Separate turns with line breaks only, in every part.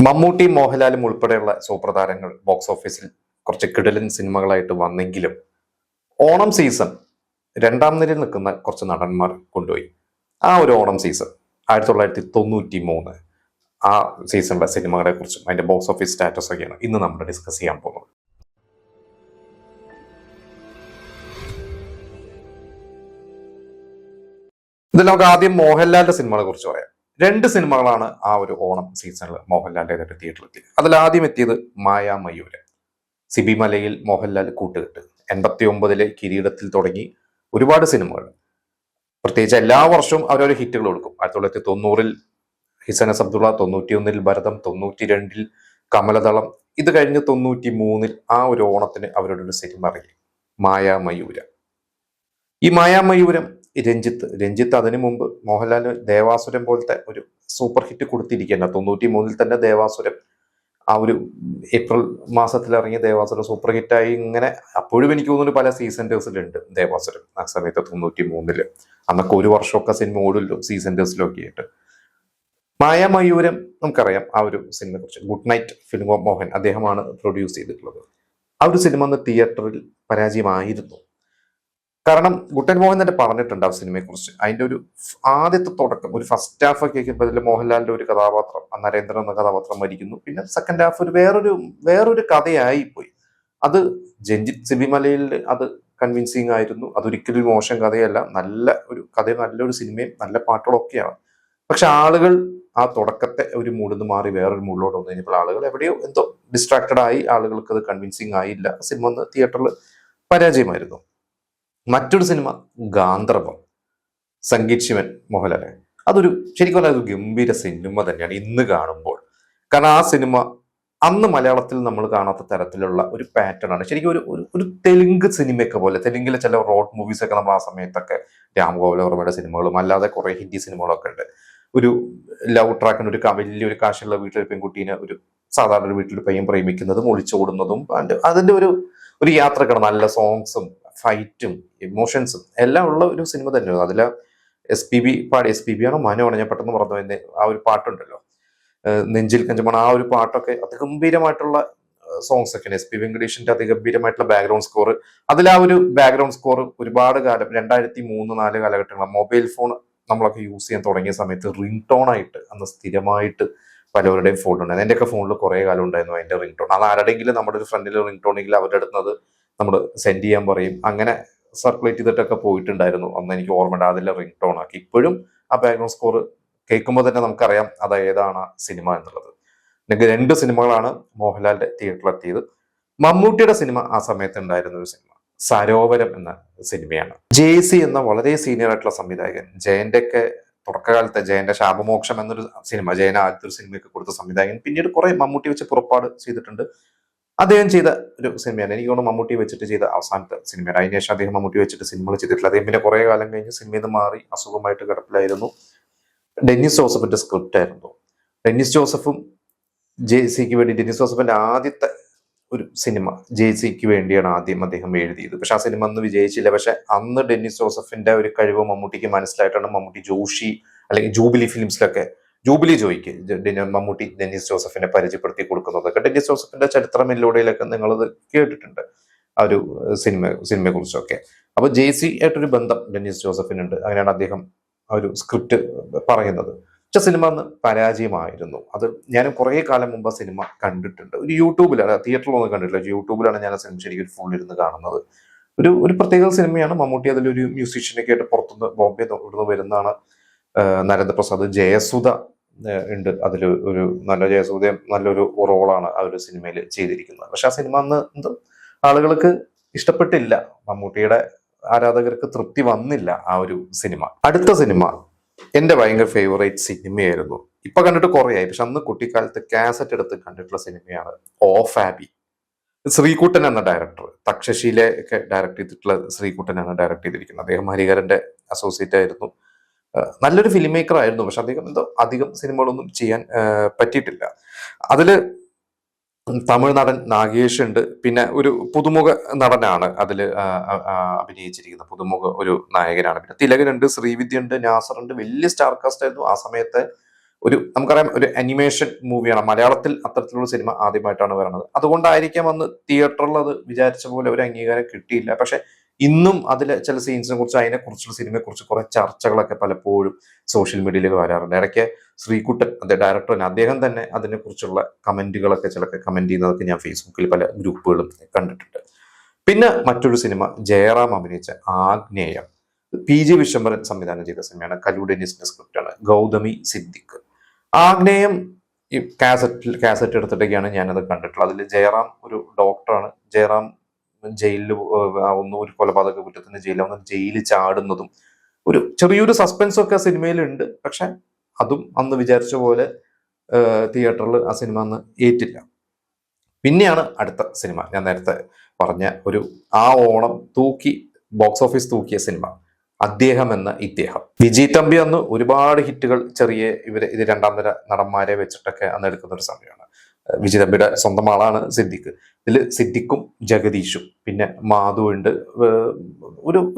മമ്മൂട്ടി മോഹൻലാലും ഉൾപ്പെടെയുള്ള സൂപ്പർ താരങ്ങൾ ബോക്സ് ഓഫീസിൽ കുറച്ച് കിടിലൻ സിനിമകളായിട്ട് വന്നെങ്കിലും ഓണം സീസൺ രണ്ടാം നിരയിൽ നിൽക്കുന്ന കുറച്ച് നടന്മാർ കൊണ്ടുപോയി. ആ ഒരു ഓണം സീസൺ 1993 ആ സീസണിലെ സിനിമകളെ കുറിച്ചും അതിന്റെ ബോക്സ് ഓഫീസ് സ്റ്റാറ്റസ് ഒക്കെയാണ് ഇന്ന് നമ്മൾ ഡിസ്കസ് ചെയ്യാൻ പോകുന്നത്. ഇതിൽ നമുക്ക് ആദ്യം മോഹൻലാലിന്റെ സിനിമകളെ കുറിച്ച് പറയാം. രണ്ട് സിനിമകളാണ് ആ ഒരു ഓണം സീസണിൽ മോഹൻലാലിന്റെ തിയേറ്ററിൽ എത്തിയത്. അതിൽ ആദ്യം എത്തിയത് മായാമയൂരൻ. സിബി മലയിൽ മോഹൻലാൽ കൂട്ടുകെട്ട്. 89 കിരീടത്തിൽ തുടങ്ങി ഒരുപാട് സിനിമകൾ, പ്രത്യേകിച്ച് എല്ലാ വർഷവും അവരൊരു ഹിറ്റുകൾ കൊടുക്കും. 1990 ഹിസനസ് അബ്ദുള്ള, 91 ഭരതം, 92 കമലദളം. ഇത് കഴിഞ്ഞ് 93 ആ ഒരു ഓണത്തിന് അവരുടെ ഒരു സിനിമ ഇറങ്ങി, മായാമയൂരം. ഈ മായാമയൂരം രഞ്ജിത്ത് അതിനു മുമ്പ് മോഹൻലാലിന് ദേവാസുരം പോലത്തെ ഒരു സൂപ്പർ ഹിറ്റ് കൊടുത്തിരിക്കുന്ന 93 തന്നെ ദേവാസുരം, ആ ഒരു ഏപ്രിൽ മാസത്തിൽ ഇറങ്ങിയ ദേവാസുരം സൂപ്പർ ഹിറ്റായി. ഇങ്ങനെ അപ്പോഴും എനിക്ക് തോന്നുന്നു പല സീസൺറ്റേഴ്സിലുണ്ട് ദേവാസുരം ആ സമയത്ത് 93 അന്നൊക്കെ ഒരു വർഷമൊക്കെ സിനിമ ഓടുമല്ലോ സീസൺറ്റേഴ്സിലൊക്കെ ആയിട്ട്. മായാമയൂരം നമുക്കറിയാം ആ ഒരു സിനിമയെ കുറിച്ച്. Good night film of Mohan അദ്ദേഹമാണ് പ്രൊഡ്യൂസ് ചെയ്തിട്ടുള്ളത്. ആ ഒരു സിനിമ അന്ന് തിയേറ്ററിൽ പരാജയമായിരുന്നു. കാരണം ഗുട്ടൻ മോഹൻ തന്നെ പറഞ്ഞിട്ടുണ്ട് ആ സിനിമയെ കുറിച്ച്. അതിന്റെ ഒരു ആദ്യത്തെ തുടക്കം, ഒരു ഫസ്റ്റ് ഹാഫ് ഒക്കെ അതിൽ മോഹൻലാലിന്റെ ഒരു കഥാപാത്രം, നരേന്ദ്രൻ എന്ന കഥാപാത്രം മരിക്കുന്നു. പിന്നെ സെക്കൻഡ് ഹാഫ് ഒരു വേറൊരു കഥയായി പോയി. അത് രഞ്ജിത്ത് സിബിമലയിൽ അത് കൺവിൻസിങ് ആയിരുന്നു. അതൊരിക്കലും മോശം കഥയല്ല, നല്ല ഒരു കഥയും നല്ലൊരു സിനിമയും നല്ല പാട്ടുകളൊക്കെയാണ്. പക്ഷെ ആളുകൾ ആ തുടക്കത്തെ ഒരു മൂഡിൽ മാറി വേറൊരു മൂഡിലോട്ട് വന്നു കഴിഞ്ഞപ്പോൾ ആളുകൾ എവിടെയോ എന്തോ ഡിസ്ട്രാക്റ്റഡ് ആയി, ആളുകൾക്ക് അത് കൺവിൻസിങ് ആയില്ല. സിനിമ ഒന്ന് തിയേറ്ററിൽ പരാജയമായിരുന്നു. മറ്റൊരു സിനിമ ഗാന്ധർവം, സംഗീത് ശിവൻ മോഹൻലാൽ. അതൊരു ശരിക്കും പറഞ്ഞാൽ ഒരു ഗംഭീര സിനിമ തന്നെയാണ് ഇന്ന് കാണുമ്പോൾ. കാരണം ആ സിനിമ അന്ന് മലയാളത്തിൽ നമ്മൾ കാണാത്ത തരത്തിലുള്ള ഒരു പാറ്റേൺ ആണ്. ശരിക്കും ഒരു തെലുങ്ക് സിനിമയൊക്കെ പോലെ, തെലുങ്കിലെ ചില റോഡ് മൂവീസ് ഒക്കെ നമ്മൾ ആ സമയത്തൊക്കെ, രാംഗോപാൽ വർമ്മയുടെ സിനിമകളും അല്ലാതെ കുറെ ഹിന്ദി സിനിമകളൊക്കെ ഉണ്ട്. ഒരു ലവ് ട്രാക്കിന് ഒരു വലിയൊരു കാശുള്ള വീട്ടിൽ പെൺകുട്ടീനെ ഒരു സാധാരണ ഒരു വീട്ടിൽ പയ്യൻ പ്രേമിക്കുന്നതും ഒളിച്ചോടുന്നതും അതിന്റെ ഒരു യാത്രക്കാണ്. നല്ല സോങ്സും ഫൈറ്റും ഇമോഷൻസും എല്ലാം ഉള്ള ഒരു സിനിമ തന്നെയാണ്. അതിൽ എസ് പി ബി ആണോ മനോണോ, ഞാൻ പെട്ടെന്ന് പറഞ്ഞു, ആ ഒരു പാട്ടുണ്ടല്ലോ നെഞ്ചിൽ കഞ്ചമാണ്. ആ ഒരു പാട്ടൊക്കെ അതിഗംഭീരമായിട്ടുള്ള സോങ്സ് ഒക്കെയാണ്. എസ് പി വെങ്കടേഷിന്റെ അതിഗംഭീരമായിട്ടുള്ള ബാക്ക്ഗ്രൗണ്ട് സ്കോർ. അതിൽ ആ ഒരു ബാക്ക്ഗ്രൗണ്ട് സ്കോർ ഒരുപാട് കാലം 2003-4 കാലഘട്ടങ്ങൾ മൊബൈൽ ഫോൺ നമ്മളൊക്കെ യൂസ് ചെയ്യാൻ തുടങ്ങിയ സമയത്ത് റിംഗ് ടോൺ ആയിട്ട് അന്ന് സ്ഥിരമായിട്ട് പലവരുടെയും ഫോൺ ഉണ്ടായിരുന്നു. എന്റെയൊക്കെ ഫോണിൽ കുറെ കാലം ഉണ്ടായിരുന്നു അതിന്റെ റിംഗ് ടോൺ. അത് ആരുടെങ്കിലും നമ്മുടെ ഒരു ഫ്രണ്ടിൽ റിംഗ് ടോണെങ്കിൽ അവരുടെ അടുത്ത് നമ്മൾ സെൻഡ് ചെയ്യാൻ പറയും. അങ്ങനെ സർക്കുലേറ്റ് ചെയ്തിട്ടൊക്കെ പോയിട്ടുണ്ടായിരുന്നു. അന്ന് എനിക്ക് ഓർമ്മയുണ്ട്. അതിലെ റിംഗ് ടോൺ ആക്കി ഇപ്പോഴും ആ ബാക്ക്ഗ്രൗണ്ട് സ്കോർ കേൾക്കുമ്പോൾ തന്നെ നമുക്കറിയാം അത് ഏതാണ് സിനിമ എന്നുള്ളത്. എനിക്ക് 2 സിനിമകളാണ് മോഹൻലാലിന്റെ തിയേറ്ററിലെത്തിയത്. മമ്മൂട്ടിയുടെ സിനിമ ആ സമയത്ത് ഉണ്ടായിരുന്ന ഒരു സിനിമ സരോവരം എന്ന സിനിമയാണ്. JC എന്ന വളരെ സീനിയർ ആയിട്ടുള്ള സംവിധായകൻ, ജയന്റെ ഒക്കെ തുടക്കകാലത്തെ ജയന്റെ ശാപമോക്ഷം എന്നൊരു സിനിമ, ജയന ആദ്യത്തെ ഒരു സിനിമയൊക്കെ കൊടുത്ത സംവിധായകൻ. പിന്നീട് കുറെ മമ്മൂട്ടി വെച്ച് പുറപ്പാട് ചെയ്തിട്ടുണ്ട്. അദ്ദേഹം ചെയ്ത ഒരു സിനിമയാണ്. എനിക്ക് തോന്നുന്നു മമ്മൂട്ടി വെച്ചിട്ട് ചെയ്ത അവസാനത്തെ സിനിമയാണ്. അതിനുശേഷം അദ്ദേഹം മമ്മൂട്ടി വെച്ചിട്ട് സിനിമകൾ ചെയ്തിട്ടില്ല. അദ്ദേഹം പിന്നെ കുറെ കാലം കഴിഞ്ഞ് സിനിമയിൽ നിന്ന് മാറി അസുഖമായിട്ട് കിടപ്പിലായിരുന്നു. ഡെന്നിസ് ജോസഫിന്റെ സ്ക്രിപ്റ്റ് ആയിരുന്നു. ഡെന്നിസ് ജോസഫും JCക്ക് വേണ്ടി, ഡെന്നിസ് ജോസഫിന്റെ ആദ്യത്തെ ഒരു സിനിമ JCക്ക് വേണ്ടിയാണ് ആദ്യം അദ്ദേഹം എഴുതിയത്. പക്ഷെ ആ സിനിമ അന്ന് വിജയിച്ചില്ല. പക്ഷെ അന്ന് ഡെന്നിസ് ജോസഫിന്റെ ഒരു കഴിവ് മമ്മൂട്ടിക്ക് മനസ്സിലായിട്ടാണ് മമ്മൂട്ടി ജോഷി അല്ലെങ്കിൽ ജൂബിലി ഫിലിംസിലൊക്കെ ജൂബിലി ജോയിക്ക് മമ്മൂട്ടി ഡെന്നിസ് ജോസഫിനെ പരിചയപ്പെടുത്തി കൊടുക്കുന്നതൊക്കെ. ഡെന്നിസ് ജോസഫിന്റെ ചരിത്രമിലൂടെയൊക്കെ നിങ്ങളത് കേട്ടിട്ടുണ്ട് ആ ഒരു സിനിമയെ കുറിച്ചൊക്കെ. അപ്പൊ JC ആയിട്ടൊരു ബന്ധം ഡെന്നിസ് ജോസഫിനുണ്ട്. അങ്ങനെയാണ് അദ്ദേഹം ആ ഒരു സ്ക്രിപ്റ്റ് പറയുന്നത്. പക്ഷെ സിനിമ അന്ന് പരാജയമായിരുന്നു. അത് ഞാൻ കുറെ കാലം മുമ്പ് സിനിമ കണ്ടിട്ടുണ്ട്. ഒരു യൂട്യൂബിലാണ്, തിയേറ്ററിലൊന്നും കണ്ടിട്ടില്ല, യൂട്യൂബിലാണ് ഞാൻ ആ സിനിമ ശരിക്കും ഫുൾ ഇരുന്ന് കാണുന്നത്. ഒരു പ്രത്യേക സിനിമയാണ്. മമ്മൂട്ടി അതിലൊരു മ്യൂസീഷ്യനൊക്കെ ആയിട്ട് പുറത്തുനിന്ന് ബോംബെ ഇവിടുന്ന് വരുന്നതാണ്. നരേന്ദ്രപ്രസാദ്, ജയസുധ ഉണ്ട് അതിൽ. ഒരു ജയസുധയും നല്ലൊരു റോളാണ് ആ ഒരു സിനിമയിൽ ചെയ്തിരിക്കുന്നത്. പക്ഷെ ആ സിനിമ അന്ന് ആളുകൾക്ക് ഇഷ്ടപ്പെട്ടില്ല. മമ്മൂട്ടിയുടെ ആരാധകർക്ക് തൃപ്തി വന്നില്ല ആ ഒരു സിനിമ. അടുത്ത സിനിമ എന്റെ ഭയങ്കര ഫേവറേറ്റ് സിനിമയായിരുന്നു. ഇപ്പൊ കണ്ടിട്ട് കുറേയായി, പക്ഷെ അന്ന് കുട്ടിക്കാലത്ത് കാസറ്റ് എടുത്ത് കണ്ടിട്ടുള്ള സിനിമയാണ് ഓഫ് ആബി. ശ്രീകുട്ടൻ എന്ന ഡയറക്ടർ, തക്ഷശിയിലെ ഒക്കെ ഡയറക്ട് ചെയ്തിട്ടുള്ള ശ്രീകുട്ടനാണ് ഡയറക്ട് ചെയ്തിരിക്കുന്നത്. അദ്ദേഹം ഹരിഹരന്റെ അസോസിയേറ്റ് ആയിരുന്നു. നല്ലൊരു ഫിലിം മേക്കർ ആയിരുന്നു. പക്ഷെ അദ്ദേഹം അധികം സിനിമകളൊന്നും ചെയ്യാൻ പറ്റിയിട്ടില്ല. അതില് തമിഴ് നടൻ നാഗേഷ് ഉണ്ട്. പിന്നെ ഒരു പുതുമുഖ നടനാണ് അതിൽ അഭിനയിച്ചിരിക്കുന്ന, പുതുമുഖ ഒരു നായകനാണ്. പിന്നെ തിലകനുണ്ട്, ശ്രീവിദ്യ ഉണ്ട്, നാസർ ഉണ്ട്. വലിയ സ്റ്റാർ കാസ്റ്റ് ആയിരുന്നു ആ സമയത്തെ നമുക്കറിയാം ഒരു അനിമേഷൻ മൂവിയാണ്. മലയാളത്തിൽ അത്തരത്തിലുള്ള സിനിമ ആദ്യമായിട്ടാണ് വരുന്നത്. അതുകൊണ്ടായിരിക്കാം അന്ന് തിയേറ്ററിൽ അത് വിചാരിച്ച പോലെ ഒരു അംഗീകാരം കിട്ടിയില്ല. പക്ഷെ ഇന്നും അതിലെ ചില സീൻസിനെ കുറിച്ച് അതിനെക്കുറിച്ചുള്ള സിനിമയെ കുറിച്ച് കുറെ ചർച്ചകളൊക്കെ പലപ്പോഴും സോഷ്യൽ മീഡിയയിൽ വരാറുണ്ട്. ഇടയ്ക്ക് ശ്രീകുട്ടൻ ഡയറക്ടറിന് അദ്ദേഹം തന്നെ അതിനെക്കുറിച്ചുള്ള കമന്റുകളൊക്കെ ചിലപ്പോൾ കമന്റ് ചെയ്യുന്നതൊക്കെ ഞാൻ ഫേസ്ബുക്കിൽ പല ഗ്രൂപ്പുകളും കണ്ടിട്ടുണ്ട്. പിന്നെ മറ്റൊരു സിനിമ ജയറാം അഭിനയിച്ച ആഗ്നേയം, PG വിശ്വംഭരൻ സംവിധാനം ചെയ്ത സിനിമയാണ്. കലു ഡെന്നിസിന്റെ സ്ക്രിപ്റ്റാണ്. ഗൗതമി സിദ്ദിഖ്. ആഗ്നേയം ഈ കാസറ്റ് എടുത്തിട്ടൊക്കെയാണ് ഞാനത് കണ്ടിട്ടുള്ളത്. അതിൽ ജയറാം ഒരു ഡോക്ടറാണ്. ജയറാം ജയിലിൽ ഒരു കൊലപാതക കുറ്റത്തിന് ജയിലിൽ ചാടുന്നതും ഒരു ചെറിയൊരു സസ്പെൻസും ഒക്കെ സിനിമയിലുണ്ട്. പക്ഷെ അതും അന്ന് വിചാരിച്ച പോലെ തിയേറ്ററിൽ ആ സിനിമ അന്ന് ഏറ്റില്ല. പിന്നെയാണ് അടുത്ത സിനിമ ഞാൻ നേരത്തെ പറഞ്ഞ ആ ഓണം ബോക്സ് ഓഫീസ് തൂക്കിയ സിനിമ അദ്ദേഹം എന്ന ഇദ്ദേഹം. വിജയ് തമ്പി അന്ന് ഒരുപാട് ഹിറ്റുകൾ ഇത് രണ്ടാം നിര നടന്മാരെ വെച്ചിട്ടൊക്കെ അന്ന് എടുക്കുന്ന ഒരു സമയമാണ്. വിജയ് തമ്പിയുടെ സ്വന്തം ആളാണ് സിദ്ദിഖ്. ഇതിൽ സിദ്ദിഖും ജഗദീഷും പിന്നെ മാധു ഉണ്ട്.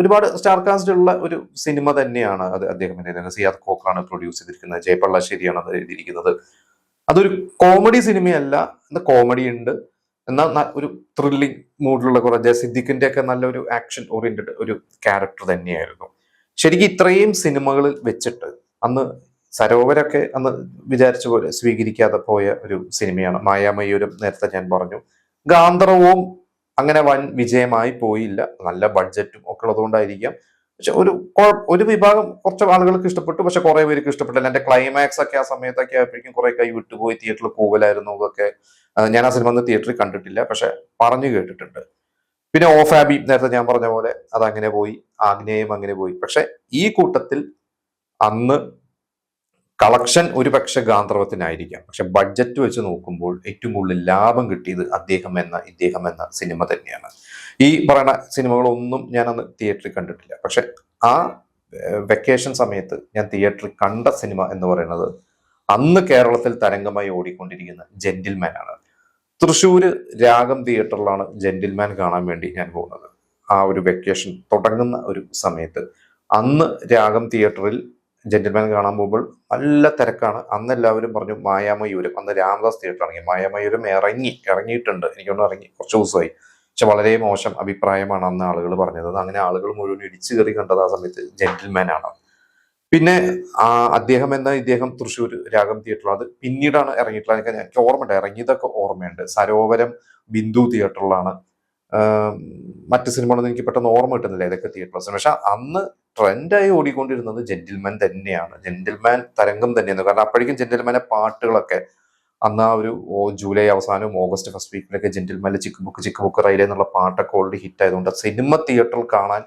ഒരുപാട് സ്റ്റാർ കാസ്റ്റ് ഉള്ള ഒരു സിനിമ തന്നെയാണ് അത്. അദ്ദേഹം സിയാദ് കോക്കാണ് പ്രൊഡ്യൂസ് ചെയ്തിരിക്കുന്നത്. ജയപള്ളശ്ശേരിയാണ് അത് എഴുതിയിരിക്കുന്നത്. അതൊരു കോമഡി സിനിമയല്ല, കോമഡി ഉണ്ട്, എന്നാൽ ഒരു ത്രില്ലിംഗ് മൂഡിലുള്ള കുറേ സിദ്ദിഖിന്റെ ഒക്കെ നല്ലൊരു ആക്ഷൻ ഓറിയന്റഡ് ഒരു ക്യാരക്ടർ തന്നെയായിരുന്നു. ശരിക്കും ഇത്രയും സിനിമകളിൽ വെച്ചിട്ട് അന്ന് സരോവരൊക്കെ അന്ന് വിചാരിച്ച പോലെ സ്വീകരിക്കാതെ പോയ ഒരു സിനിമയാണ് മായാമയൂരം. നേരത്തെ ഞാൻ പറഞ്ഞു. ഗാന്ധർവവും അങ്ങനെ വൻ വിജയമായി പോയില്ല. നല്ല ബഡ്ജറ്റും ഒക്കെ ഉള്ളതുകൊണ്ടായിരിക്കാം. പക്ഷെ ഒരു വിഭാഗം കുറച്ച് ആളുകൾക്ക് ഇഷ്ടപ്പെട്ടു, പക്ഷെ കുറെ പേർക്ക് ഇഷ്ടപ്പെട്ടില്ല. എന്റെ ക്ലൈമാക്സ് ഒക്കെ ആ സമയത്തൊക്കെ ആയപ്പോഴേക്കും കുറെ കൈ വിട്ടുപോയി. തിയേറ്ററിൽ കൂവലായിരുന്നു അതൊക്കെ. ഞാൻ ആ സിനിമ അന്ന് തിയേറ്ററിൽ കണ്ടിട്ടില്ല, പക്ഷെ പറഞ്ഞു കേട്ടിട്ടുണ്ട്. പിന്നെ ഓഫാബി നേരത്തെ ഞാൻ പറഞ്ഞ പോലെ അതങ്ങനെ പോയി. ആഗ്നേയം അങ്ങനെ പോയി. പക്ഷെ ഈ കൂട്ടത്തിൽ അന്ന് കളക്ഷൻ ഒരുപക്ഷെ ഗാന്ധർവത്തിനായിരിക്കാം, പക്ഷെ ബഡ്ജറ്റ് വെച്ച് നോക്കുമ്പോൾ ഏറ്റവും കൂടുതൽ ലാഭം കിട്ടിയത് ഇദ്ദേഹം എന്ന സിനിമ തന്നെയാണ്. ഈ പറയുന്ന സിനിമകളൊന്നും ഞാൻ അന്ന് തിയേറ്ററിൽ കണ്ടിട്ടില്ല. പക്ഷെ ആ വെക്കേഷൻ സമയത്ത് ഞാൻ തിയേറ്ററിൽ കണ്ട സിനിമ എന്ന് പറയുന്നത് അന്ന് കേരളത്തിൽ തരംഗമായി ഓടിക്കൊണ്ടിരിക്കുന്ന ജെന്റിൽമാൻ ആണ്. തൃശ്ശൂര് രാഗം തിയേറ്ററിലാണ് ജെന്റിൽമാൻ കാണാൻ വേണ്ടി ഞാൻ പോകുന്നത്. ആ ഒരു വെക്കേഷൻ തുടങ്ങുന്ന ഒരു സമയത്ത് അന്ന് രാഗം തിയേറ്ററിൽ ജെന്റിൽമാൻ കാണാൻ പോകുമ്പോൾ നല്ല തിരക്കാണ്. അന്ന് എല്ലാവരും പറഞ്ഞു മായാമയൂരം, അന്ന് രാമദാസ് തിയേറ്റർ ഇറങ്ങി. മായാമയൂരം ഇറങ്ങിയിട്ടുണ്ട്, എനിക്കൊന്നും ഇറങ്ങി കുറച്ച് ദിവസമായി. പക്ഷെ വളരെ മോശം അഭിപ്രായമാണ് അന്ന് ആളുകൾ പറഞ്ഞത്. അങ്ങനെ ആളുകൾ മുഴുവൻ ഇടിച്ചു കയറി കണ്ടത് ആ സമയത്ത് ജെന്റിൽമാൻ ആണ്. പിന്നെ ഇദ്ദേഹം തൃശ്ശൂർ രാഗം തിയേറ്ററിൽ, അത് പിന്നീടാണ് ഇറങ്ങിയിട്ടുള്ളത്. എനിക്ക് ഓർമ്മയുണ്ട്, ഇറങ്ങിയതൊക്കെ ഓർമ്മയുണ്ട്. സരോവരം ബിന്ദു തിയേറ്ററിലാണ്. മറ്റു സിനിമകളൊന്നും എനിക്ക് പെട്ടെന്ന് ഓർമ്മ കിട്ടുന്നില്ല ഏതൊക്കെ തിയേറ്ററിൽ. പക്ഷെ അന്ന് ട്രെൻഡായി ഓടിക്കൊണ്ടിരുന്നത് ജെന്റിൽമാൻ തന്നെയാണ്. ജെന്റിൽമാൻ തരംഗം തന്നെയാണ്. കാരണം അപ്പോഴേക്കും ജെന്റിൽമാന്റെ പാട്ടുകളൊക്കെ അന്ന് ആ ഒരു ജൂലൈ അവസാനവും ഓഗസ്റ്റ് ഫസ്റ്റ് വീക്കിലൊക്കെ ജെന്റിൽമാനിലെ ചിക്ക് ബുക്ക് റൈലേ എന്നുള്ള പാട്ടൊക്കെ ഓൾറെഡി ഹിറ്റ് ആയതുകൊണ്ട് സിനിമ തിയേറ്ററിൽ കാണാൻ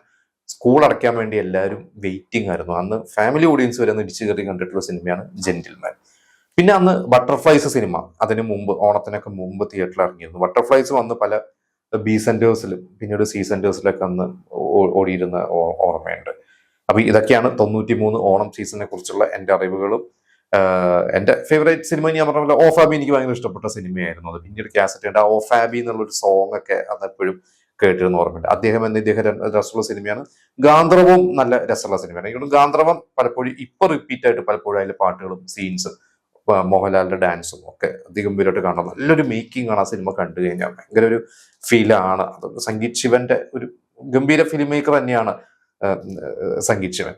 സ്കൂൾ അടയ്ക്കാൻ വേണ്ടി എല്ലാവരും വെയിറ്റിംഗ് ആയിരുന്നു. അന്ന് ഫാമിലി ഓഡിയൻസ് വരെ ഒന്ന് ഇടിച്ചു കയറി കണ്ടിട്ടുള്ള സിനിമയാണ് ജെന്റിൽമാൻ. പിന്നെ അന്ന് ബട്ടർഫ്ലൈസ് സിനിമ അതിന് മുമ്പ്, ഓണത്തിനൊക്കെ മുമ്പ് തിയേറ്ററിൽ ഇറങ്ങിയിരുന്നു. ബട്ടർഫ്ലൈസ് വന്ന് പല ബി സെന്റേഴ്സിലും പിന്നീട് സി സെന്റേഴ്സിലൊക്കെ അന്ന് ഓടിയിരുന്ന ഓർമ്മയുണ്ട്. അപ്പൊ ഇതൊക്കെയാണ് 93 ഓണം സീസണിനെ കുറിച്ചുള്ള എന്റെ അറിവുകളും. എന്റെ ഫേവറേറ്റ് സിനിമ ഞാൻ പറഞ്ഞ പോലെ ഓഫാബി എനിക്ക് ഭയങ്കര ഇഷ്ടപ്പെട്ട സിനിമയായിരുന്നു. അത് പിന്നീട് കാസറ്റ് ഉണ്ട്. ആ ഓഫാബി എന്നുള്ളൊരു സോങ് ഒക്കെ അന്ന് എപ്പോഴും കേട്ടിരുന്ന ഓർമ്മയുണ്ട്. ഇദ്ദേഹം രസമുള്ള സിനിമയാണ്. ഗാന്ധർവവും നല്ല രസമുള്ള സിനിമയാണ്. എനിക്ക് ഗാന്ധർവം പലപ്പോഴും ഇപ്പൊ റിപ്പീറ്റ് ആയിട്ട് പലപ്പോഴും അതിലെ പാട്ടുകളും സീൻസും മോഹൻലാലിന്റെ ഡാൻസും ഒക്കെ ഗംഭീരമായിട്ട് കാണാം. നല്ലൊരു മേക്കിംഗ് ആണ് ആ സിനിമ കണ്ടു കഴിഞ്ഞാൽ. ഭയങ്കര ഒരു ഫീലാണ്. അത് സംഗീത് ശിവന്റെ ഒരു ഗംഭീര ഫിലിം മേക്കർ തന്നെയാണ് സംഗീത് ശിവൻ.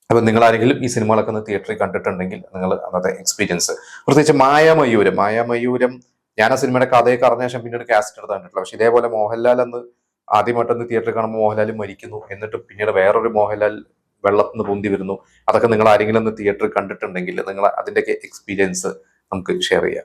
അപ്പൊ നിങ്ങൾ ആരെങ്കിലും ഈ സിനിമകളൊക്കെ ഒന്ന് തിയേറ്ററിൽ കണ്ടിട്ടുണ്ടെങ്കിൽ നിങ്ങൾ അന്നത്തെ എക്സ്പീരിയൻസ്, പ്രത്യേകിച്ച് മായാമയൂരം ഞാൻ ആ സിനിമയുടെ കഥയൊക്കെ അറിഞ്ഞ ശേഷം പിന്നീട് കാസറ്റ് എടുത്ത് കണ്ടിട്ടില്ല. പക്ഷെ ഇതേപോലെ മോഹൻലാൽ അന്ന് ആദ്യമായിട്ടൊന്ന് തിയേറ്ററിൽ കാണുമ്പോൾ മോഹൻലാൽ മരിക്കുന്നു, എന്നിട്ട് പിന്നീട് വേറൊരു മോഹൻലാൽ വെള്ളത്തിൽ നിന്ന് പൊന്തി വരുന്നു. അതൊക്കെ നിങ്ങൾ ആരെങ്കിലും ഒന്ന് തിയേറ്ററിൽ കണ്ടിട്ടുണ്ടെങ്കിൽ നിങ്ങൾ അതിന്റെയൊക്കെ എക്സ്പീരിയൻസ് നമുക്ക് ഷെയർ ചെയ്യാം.